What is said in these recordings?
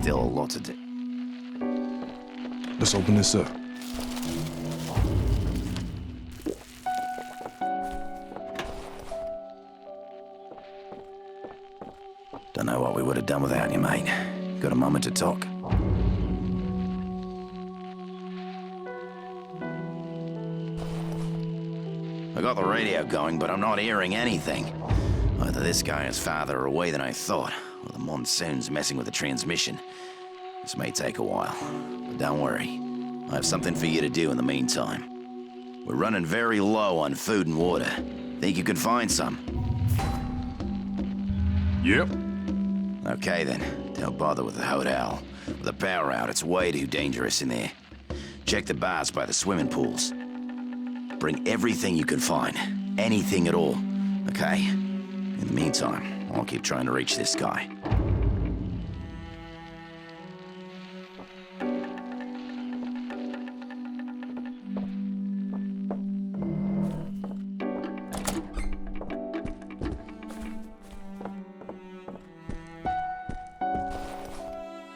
Still a lot to do. Let's open this up. Don't know what we would have done without you, mate. Got a moment to talk? I got the radio going, but I'm not hearing anything. Either this guy is farther away than I thought, or the monsoon's messing with the transmission. This may take a while, but don't worry. I have something for you to do in the meantime. We're running very low on food and water. Think you can find some? Yep. Okay then, don't bother with the hotel. With the power out, it's way too dangerous in there. Check the bars by the swimming pools. Bring everything you can find. Anything at all, okay? In the meantime, I'll keep trying to reach this guy.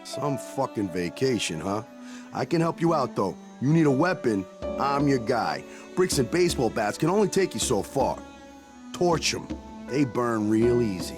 Some fucking vacation, huh? I can help you out, though. You need a weapon, I'm your guy. Bricks and baseball bats can only take you so far. Torch them. They burn real easy.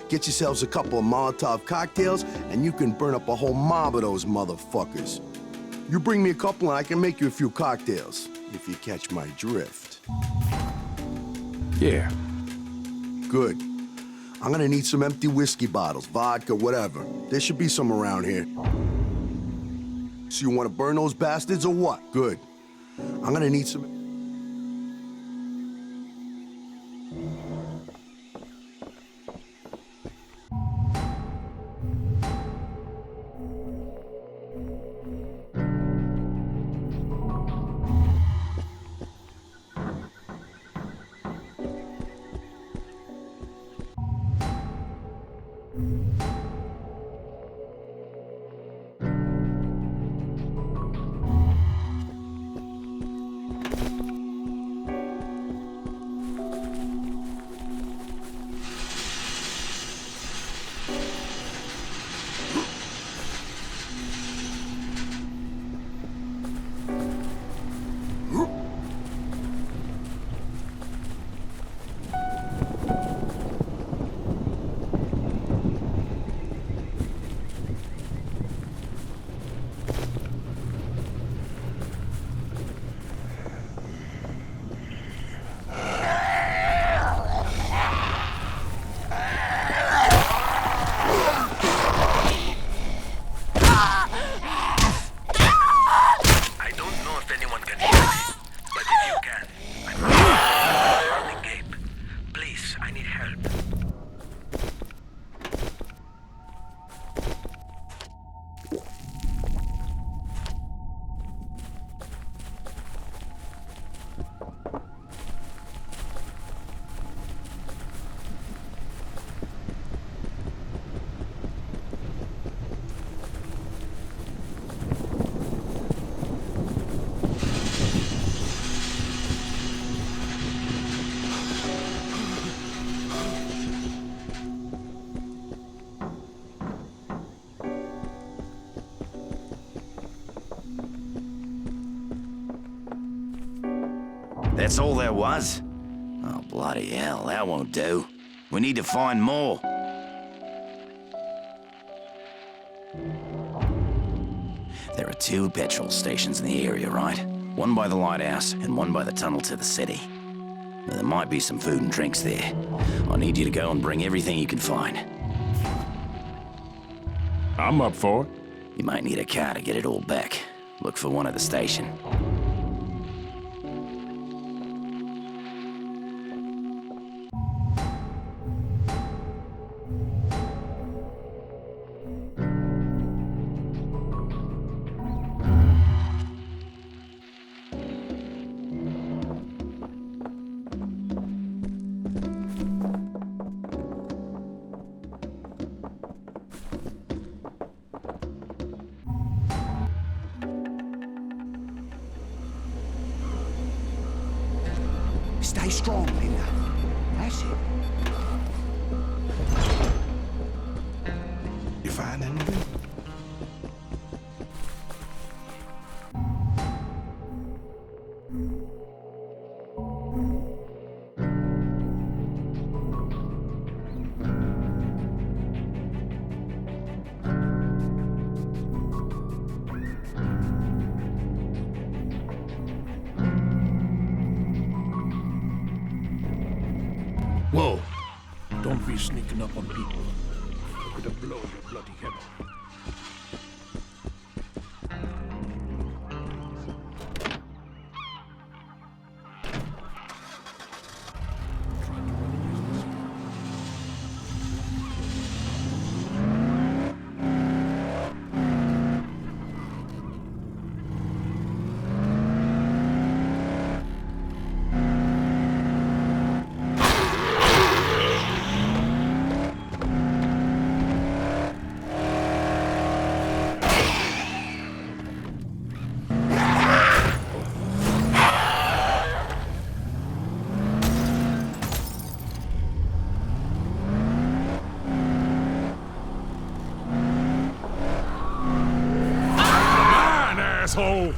Get yourselves a couple of Molotov cocktails, and you can burn up a whole mob of those motherfuckers. You bring me a couple, and I can make you a few cocktails, if you catch my drift. Yeah. Good. I'm gonna need some empty whiskey bottles, vodka, whatever. There should be some around here. So you wanna burn those bastards or what? Good. I'm gonna need some... That's all there was? Oh, bloody hell, that won't do. We need to find more. There are 2 petrol stations in the area, right? One by the lighthouse and one by the tunnel to the city. Now, there might be some food and drinks there. I need you to go and bring everything you can find. I'm up for it. You might need a car to get it all back. Look for one at the station. Stay strong, Linda. That's it. You find anything? Whoa. Don't be sneaking up on people. Look at the blow your bloody head off. Asshole!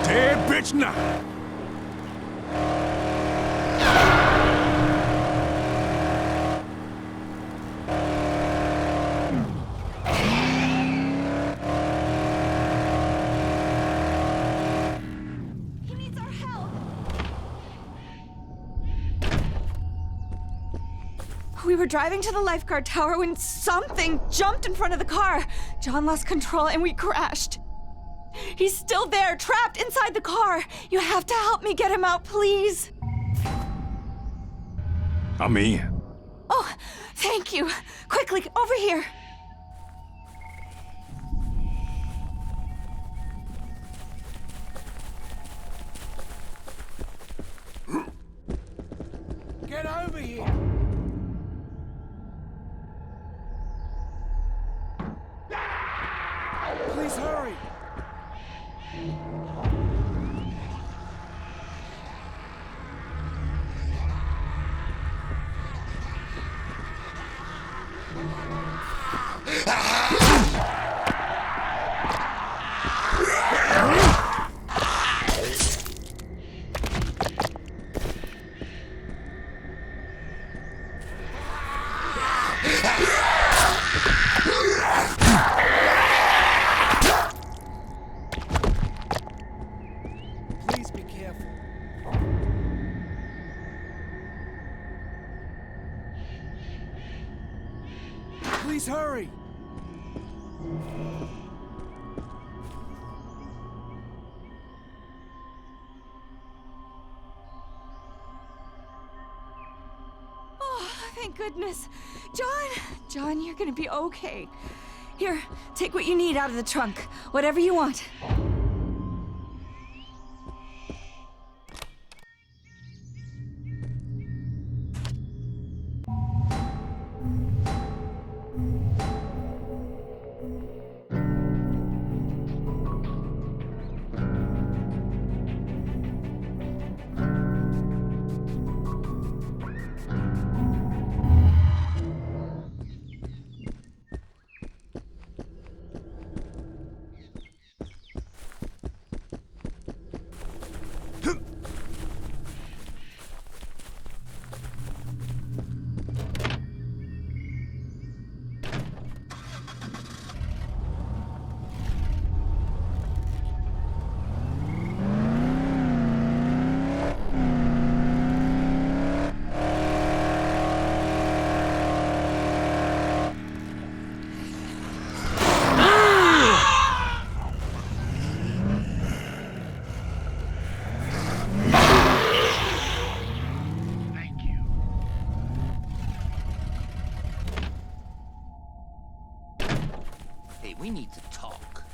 Dead bitch now. He needs our help. We were driving to the lifeguard tower when something jumped in front of the car. John lost control and we crashed. He's still there, trapped inside the car. You have to help me get him out, please. I'm in. Oh, thank you. Quickly, over here. Get over here! Please hurry! Please be careful. Please hurry! thank goodness. John, you're gonna be okay. Here, take what you need out of the trunk. Whatever you want. Hey, we need to talk.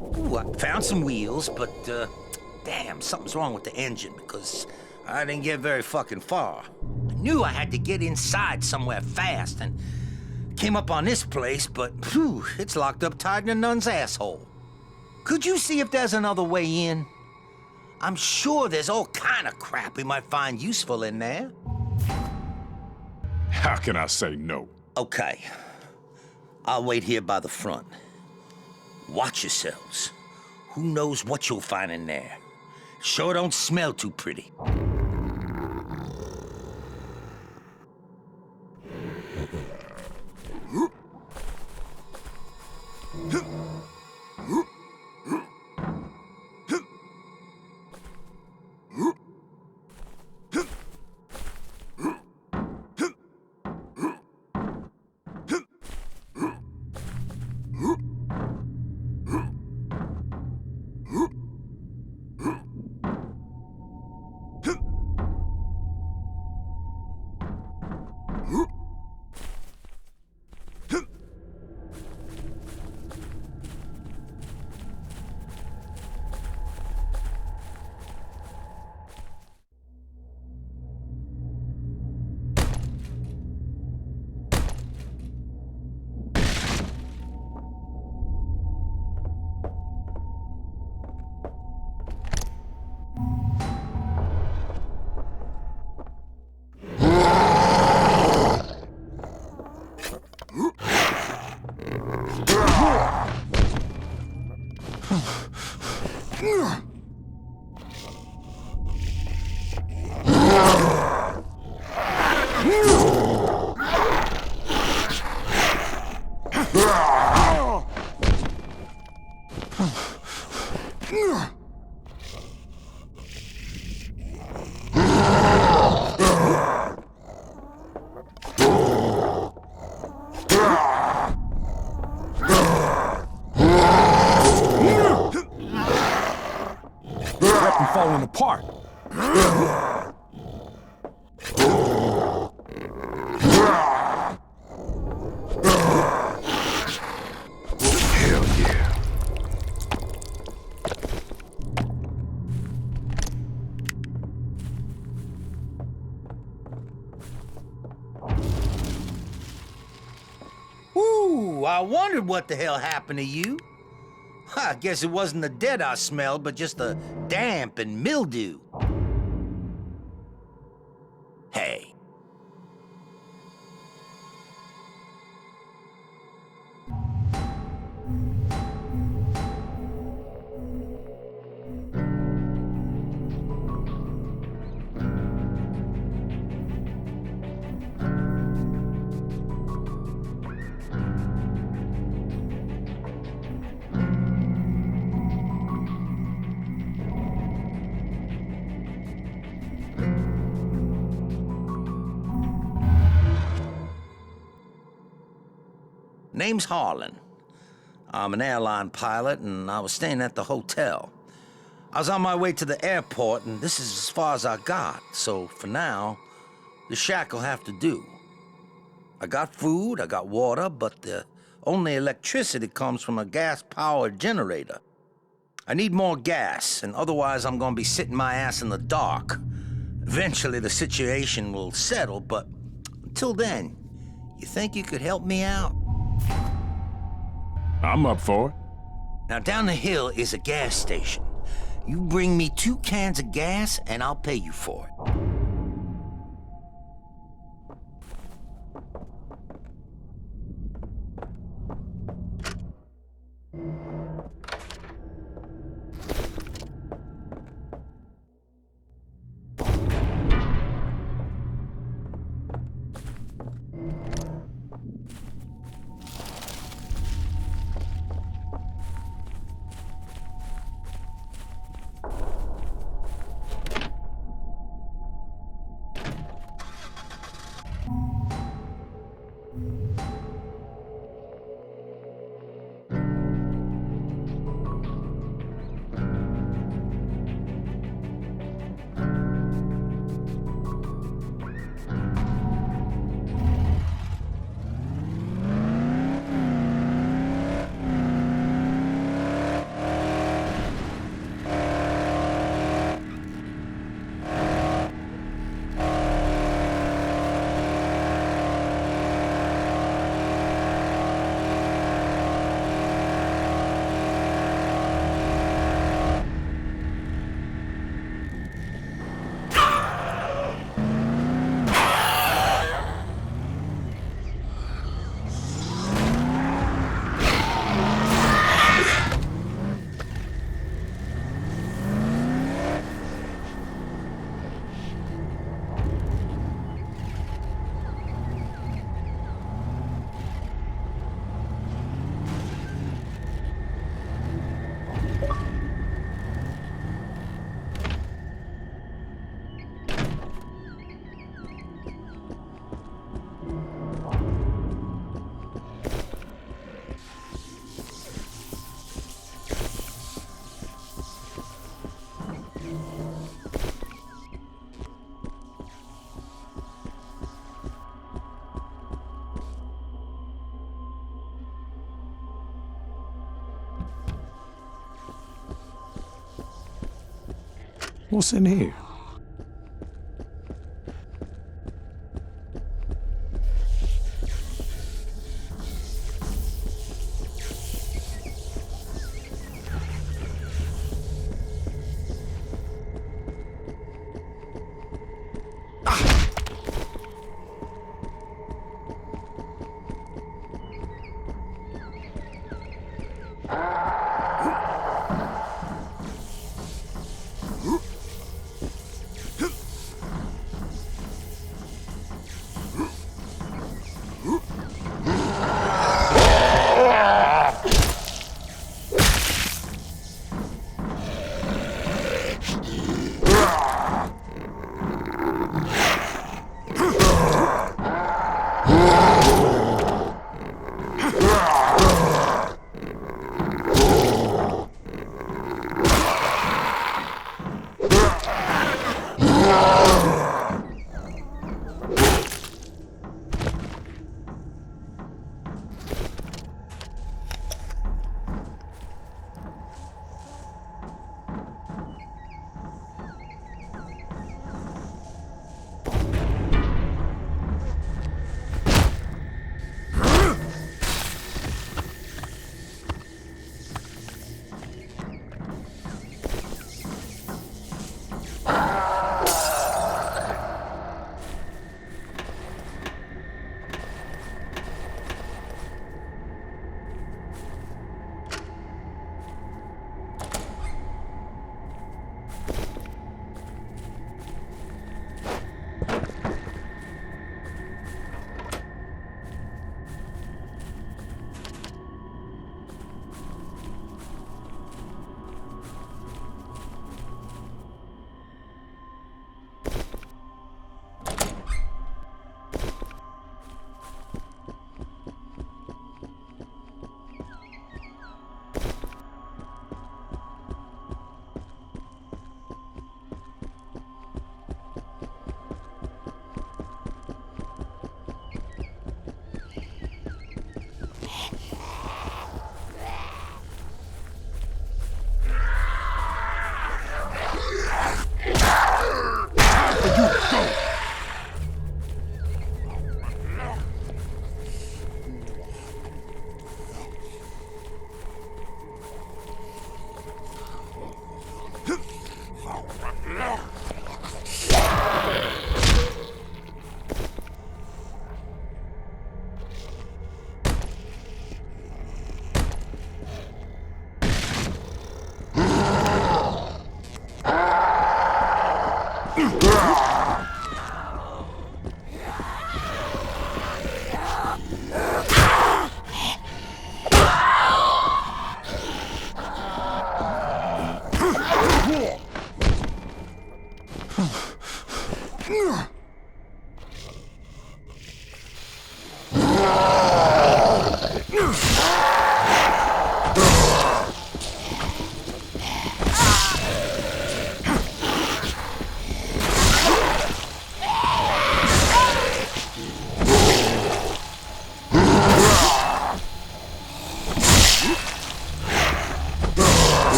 Ooh, I found some wheels, but, damn, something's wrong with the engine because I didn't get very fucking far. I knew I had to get inside somewhere fast and came up on this place, but, phew, it's locked up tight in a nun's asshole. Could you see if there's another way in? I'm sure there's all kind of crap we might find useful in there. How can I say no? Okay. I'll wait here by the front. Watch yourselves. Who knows what you'll find in there? Sure don't smell too pretty. Weapon falling apart. Hell yeah. Ooh, I wondered what the hell happened to you. I guess it wasn't the dead I smelled, but just the damp and mildew. Hey. Name's Harlan. I'm an airline pilot, and I was staying at the hotel. I was on my way to the airport, and this is as far as I got. So for now, the shack will have to do. I got food, I got water, but the only electricity comes from a gas-powered generator. I need more gas, and otherwise I'm gonna be sitting my ass in the dark. Eventually the situation will settle, but until then, you think you could help me out? I'm up for it. Now down the hill is a gas station. You bring me 2 cans of gas, and I'll pay you for it. What's in here?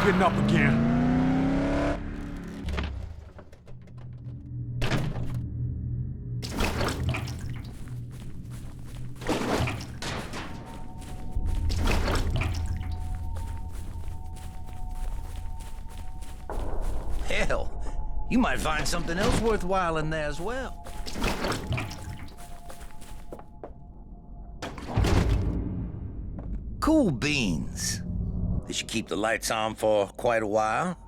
Getting up again. Hell, you might find something else worthwhile in there as well. Cool beans. They should keep the lights on for quite a while.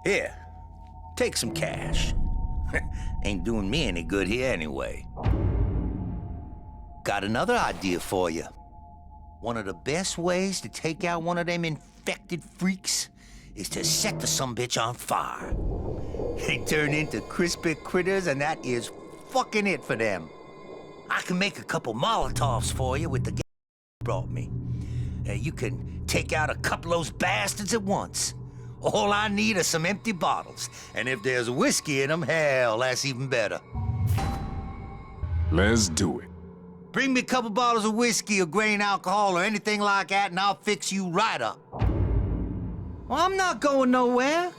Here, take some cash. Ain't doing me any good here anyway. Got another idea for you. One of the best ways to take out one of them infected freaks is to set the sumbitch on fire. They turn into crispy critters, and that is fucking it for them. I can make a couple Molotovs for you with the gas you brought me. You can take out a couple of those bastards at once. All I need are some empty bottles. And if there's whiskey in them, hell, that's even better. Let's do it. Bring me a couple bottles of whiskey or grain alcohol or anything like that, and I'll fix you right up. Well, I'm not going nowhere.